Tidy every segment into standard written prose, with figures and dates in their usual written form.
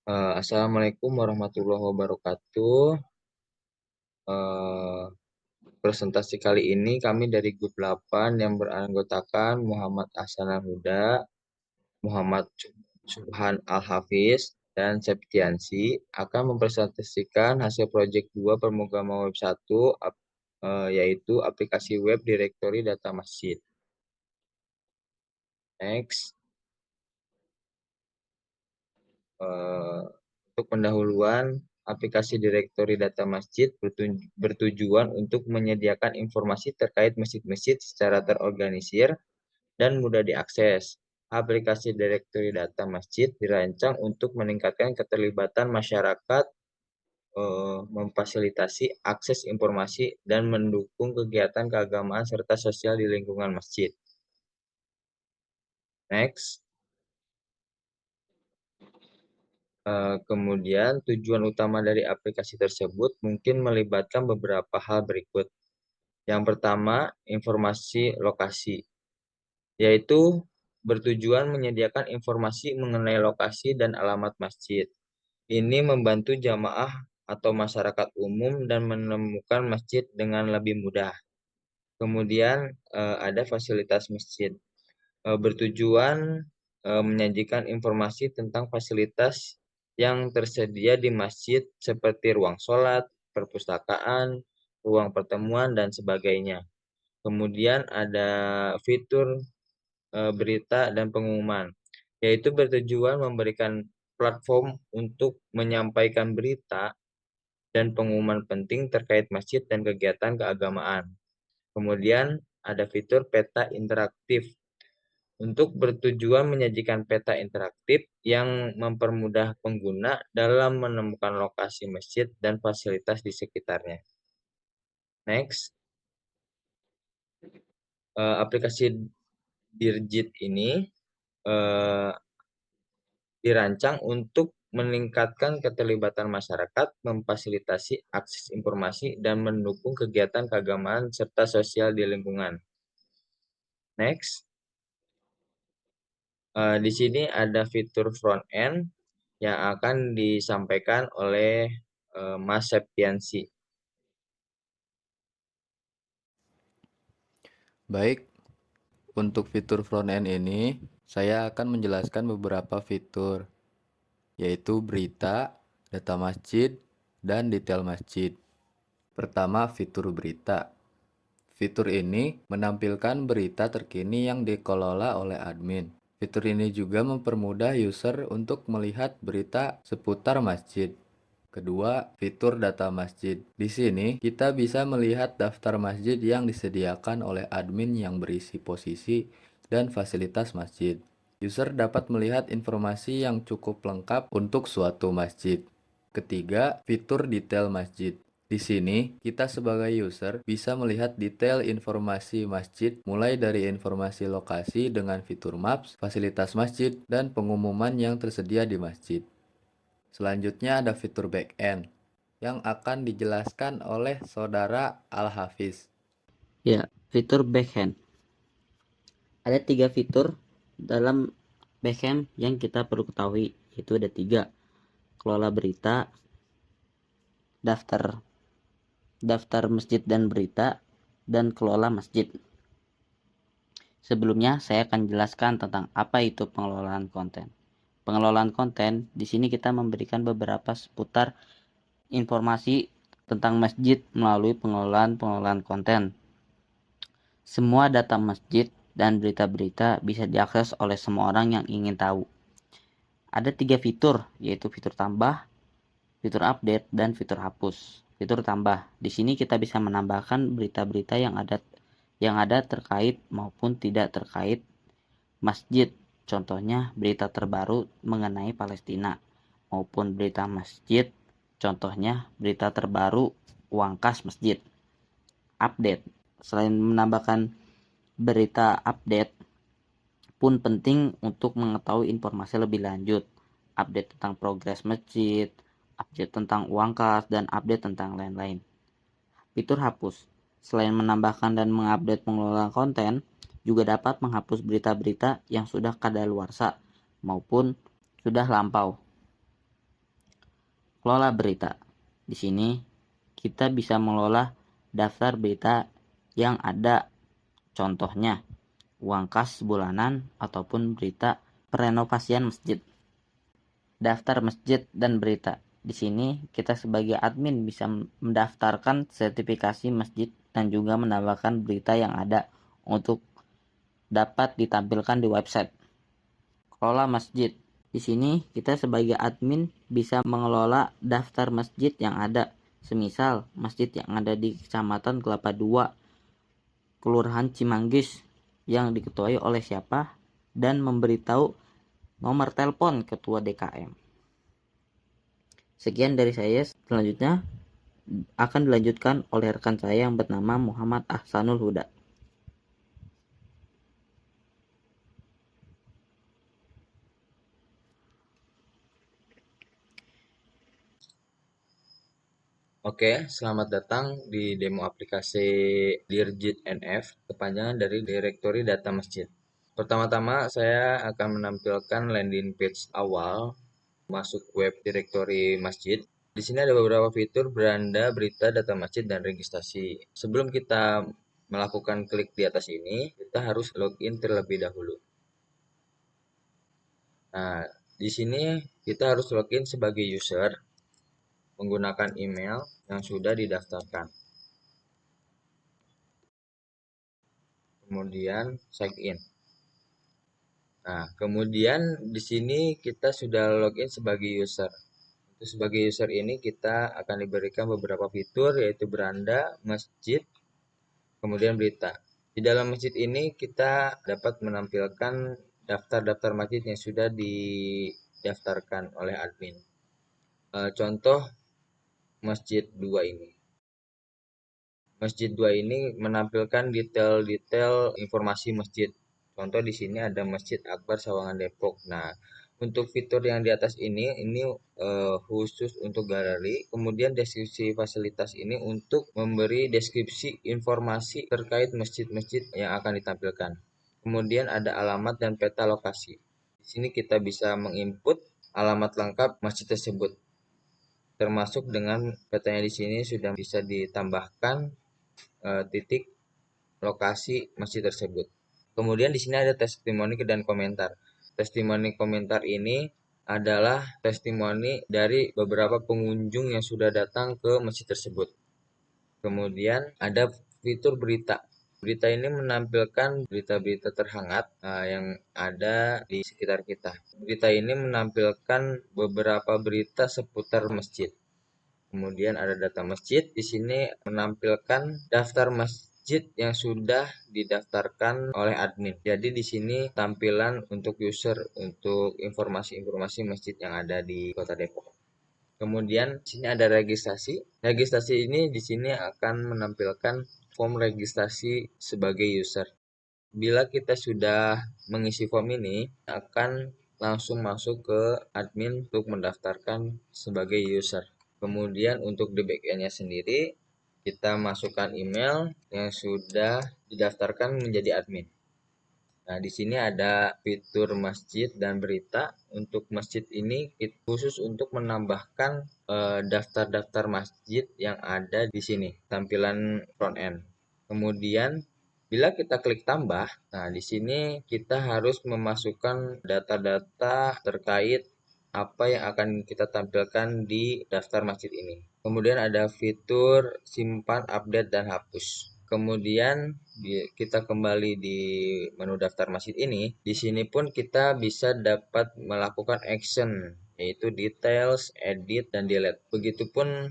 Assalamualaikum warahmatullahi wabarakatuh. Eh, Presentasi kali ini kami dari grup 8 yang beranggotakan Muhammad Ahsanul Huda, Muhammad Subhan Al-Hafiz, dan Septiansi akan mempresentasikan hasil proyek 2 pemrograman web 1, yaitu aplikasi web directory data masjid. Next. Eh, untuk pendahuluan, aplikasi direktori data masjid bertujuan untuk menyediakan informasi terkait masjid-masjid secara terorganisir dan mudah diakses. Aplikasi direktori data masjid dirancang untuk meningkatkan keterlibatan masyarakat, memfasilitasi akses informasi, dan mendukung kegiatan keagamaan serta sosial di lingkungan masjid. Next. Kemudian tujuan utama dari aplikasi tersebut mungkin melibatkan beberapa hal berikut. Yang pertama, informasi lokasi, yaitu bertujuan menyediakan informasi mengenai lokasi dan alamat masjid. Ini membantu jamaah atau masyarakat umum dan menemukan masjid dengan lebih mudah. Kemudian ada fasilitas masjid. Bertujuan menyajikan informasi tentang fasilitas yang tersedia di masjid seperti ruang sholat, perpustakaan, ruang pertemuan, dan sebagainya. Kemudian ada fitur berita dan pengumuman, yaitu bertujuan memberikan platform untuk menyampaikan berita dan pengumuman penting terkait masjid dan kegiatan keagamaan. Kemudian ada fitur peta interaktif, untuk bertujuan menyajikan peta interaktif yang mempermudah pengguna dalam menemukan lokasi masjid dan fasilitas di sekitarnya. Next, aplikasi Dirjit ini eh, dirancang untuk meningkatkan keterlibatan masyarakat, memfasilitasi akses informasi, dan mendukung kegiatan keagamaan serta sosial di lingkungan. Next, di sini ada fitur front end yang akan disampaikan oleh Mas Septiansi. Baik, untuk fitur front-end ini, saya akan menjelaskan beberapa fitur, yaitu berita, data masjid, dan detail masjid. Pertama, fitur berita. Fitur ini menampilkan berita terkini yang dikelola oleh admin. Fitur ini juga mempermudah user untuk melihat berita seputar masjid. Kedua, fitur data masjid. Di sini, kita bisa melihat daftar masjid yang disediakan oleh admin yang berisi posisi dan fasilitas masjid. User dapat melihat informasi yang cukup lengkap untuk suatu masjid. Ketiga, fitur detail masjid. Di sini, kita sebagai user bisa melihat detail informasi masjid, mulai dari informasi lokasi dengan fitur maps, fasilitas masjid, dan pengumuman yang tersedia di masjid. Selanjutnya ada fitur backend yang akan dijelaskan oleh saudara Al-Hafiz. Ya, fitur backend. Ada 3 fitur dalam backend yang kita perlu ketahui, yaitu ada 3: kelola berita, daftar masjid dan berita, dan kelola masjid. Sebelumnya saya akan jelaskan tentang apa itu pengelolaan konten. Pengelolaan konten di sini kita memberikan beberapa seputar informasi tentang masjid melalui pengelolaan konten. Semua data masjid dan berita-berita bisa diakses oleh semua orang yang ingin tahu. Ada 3 fitur, yaitu fitur tambah, fitur update, dan fitur hapus. Fitur tambah, di sini kita bisa menambahkan berita-berita yang ada terkait maupun tidak terkait masjid. Contohnya berita terbaru mengenai Palestina, maupun berita masjid, contohnya berita terbaru uang kas masjid. Update, selain menambahkan berita update, pun penting untuk mengetahui informasi lebih lanjut, update tentang progres masjid, update tentang uang kas, dan update tentang lain-lain. Fitur hapus, selain menambahkan dan mengupdate pengelolaan konten, juga dapat menghapus berita-berita yang sudah kadaluarsa maupun sudah lampau. Kelola berita. Di sini kita bisa mengelola daftar berita yang ada, contohnya uang kas bulanan ataupun berita perenovasian masjid. Daftar masjid dan berita. Di sini kita sebagai admin bisa mendaftarkan sertifikasi masjid dan juga menambahkan berita yang ada untuk dapat ditampilkan di website. Kelola masjid. Di sini kita sebagai admin bisa mengelola daftar masjid yang ada. Semisal masjid yang ada di Kecamatan Kelapa II, Kelurahan Cimanggis yang diketuai oleh siapa, dan memberitahu nomor telepon ketua DKM. Sekian dari saya, selanjutnya akan dilanjutkan oleh rekan saya yang bernama Muhammad Ahsanul Huda. Oke, selamat datang di demo aplikasi Dirjit NF, kepanjangan dari Directory Data Masjid. Pertama-tama saya akan menampilkan landing page awal masuk web directory masjid. Di sini ada beberapa fitur beranda, berita, data masjid, dan registrasi. Sebelum kita melakukan klik di atas ini, kita harus login terlebih dahulu. Nah, di sini kita harus login sebagai user menggunakan email yang sudah didaftarkan. Kemudian sign in. Nah, kemudian di sini kita sudah login sebagai user. Sebagai user ini kita akan diberikan beberapa fitur, yaitu beranda, masjid, kemudian berita. Di dalam masjid ini kita dapat menampilkan daftar-daftar masjid yang sudah didaftarkan oleh admin. Contoh Masjid 2 ini. Masjid 2 ini menampilkan detail-detail informasi masjid. Contoh di sini ada Masjid Akbar Sawangan Depok. Nah, untuk fitur yang di atas ini khusus untuk galeri. Kemudian deskripsi fasilitas ini untuk memberi deskripsi informasi terkait masjid-masjid yang akan ditampilkan. Kemudian ada alamat dan peta lokasi. Di sini kita bisa menginput alamat lengkap masjid tersebut. Termasuk dengan petanya di sini sudah bisa ditambahkan titik lokasi masjid tersebut. Kemudian di sini ada testimoni dan komentar. Testimoni komentar ini adalah testimoni dari beberapa pengunjung yang sudah datang ke masjid tersebut. Kemudian ada fitur berita. Berita ini menampilkan berita-berita terhangat yang ada di sekitar kita. Berita ini menampilkan beberapa berita seputar masjid. Kemudian ada data masjid. Di sini menampilkan daftar masjid yang sudah didaftarkan oleh admin. Jadi di sini tampilan untuk user untuk informasi-informasi masjid yang ada di Kota Depok. Kemudian di sini ada registrasi. Registrasi ini di sini akan menampilkan form registrasi sebagai user. Bila kita sudah mengisi form ini, akan langsung masuk ke admin untuk mendaftarkan sebagai user. Kemudian untuk di backend-nya sendiri, kita masukkan email yang sudah didaftarkan menjadi admin. Nah, di sini ada fitur masjid dan berita. Untuk masjid ini khusus untuk menambahkan daftar-daftar masjid yang ada di sini, tampilan front end. Kemudian bila kita klik tambah, nah di sini kita harus memasukkan data-data terkait apa yang akan kita tampilkan di daftar masjid ini. Kemudian ada fitur simpan, update, dan hapus. Kemudian kita kembali di menu daftar masjid ini. Di sini pun kita bisa dapat melakukan action, yaitu details, edit, dan delete. Begitupun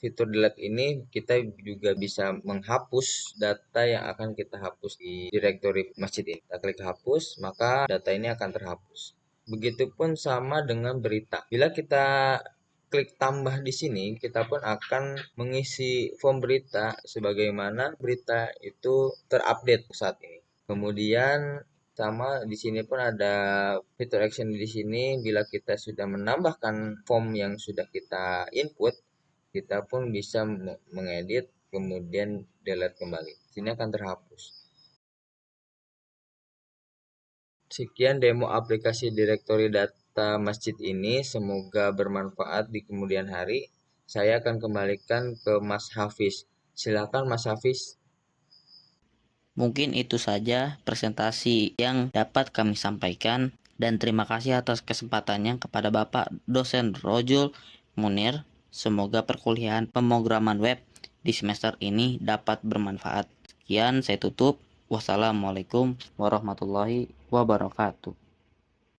fitur delete ini kita juga bisa menghapus data yang akan kita hapus di directory masjid ini. Kita klik hapus, maka data ini akan terhapus. Begitupun sama dengan berita. Bila kita klik tambah di sini, kita pun akan mengisi form berita sebagaimana berita itu terupdate saat ini. Kemudian sama di sini pun ada fitur action di sini. Bila kita sudah menambahkan form yang sudah kita input, kita pun bisa mengedit kemudian delete kembali. Sini akan terhapus. Sekian demo aplikasi Directory Data cerita masjid ini semoga bermanfaat di kemudian hari. Saya akan kembalikan ke Mas Hafiz. Silakan Mas Hafiz. Mungkin itu saja presentasi yang dapat kami sampaikan, dan terima kasih atas kesempatannya kepada Bapak dosen Rojul Munir. Semoga perkuliahan pemrograman web di semester ini dapat bermanfaat. Sekian, saya tutup. Wassalamualaikum warahmatullahi wabarakatuh.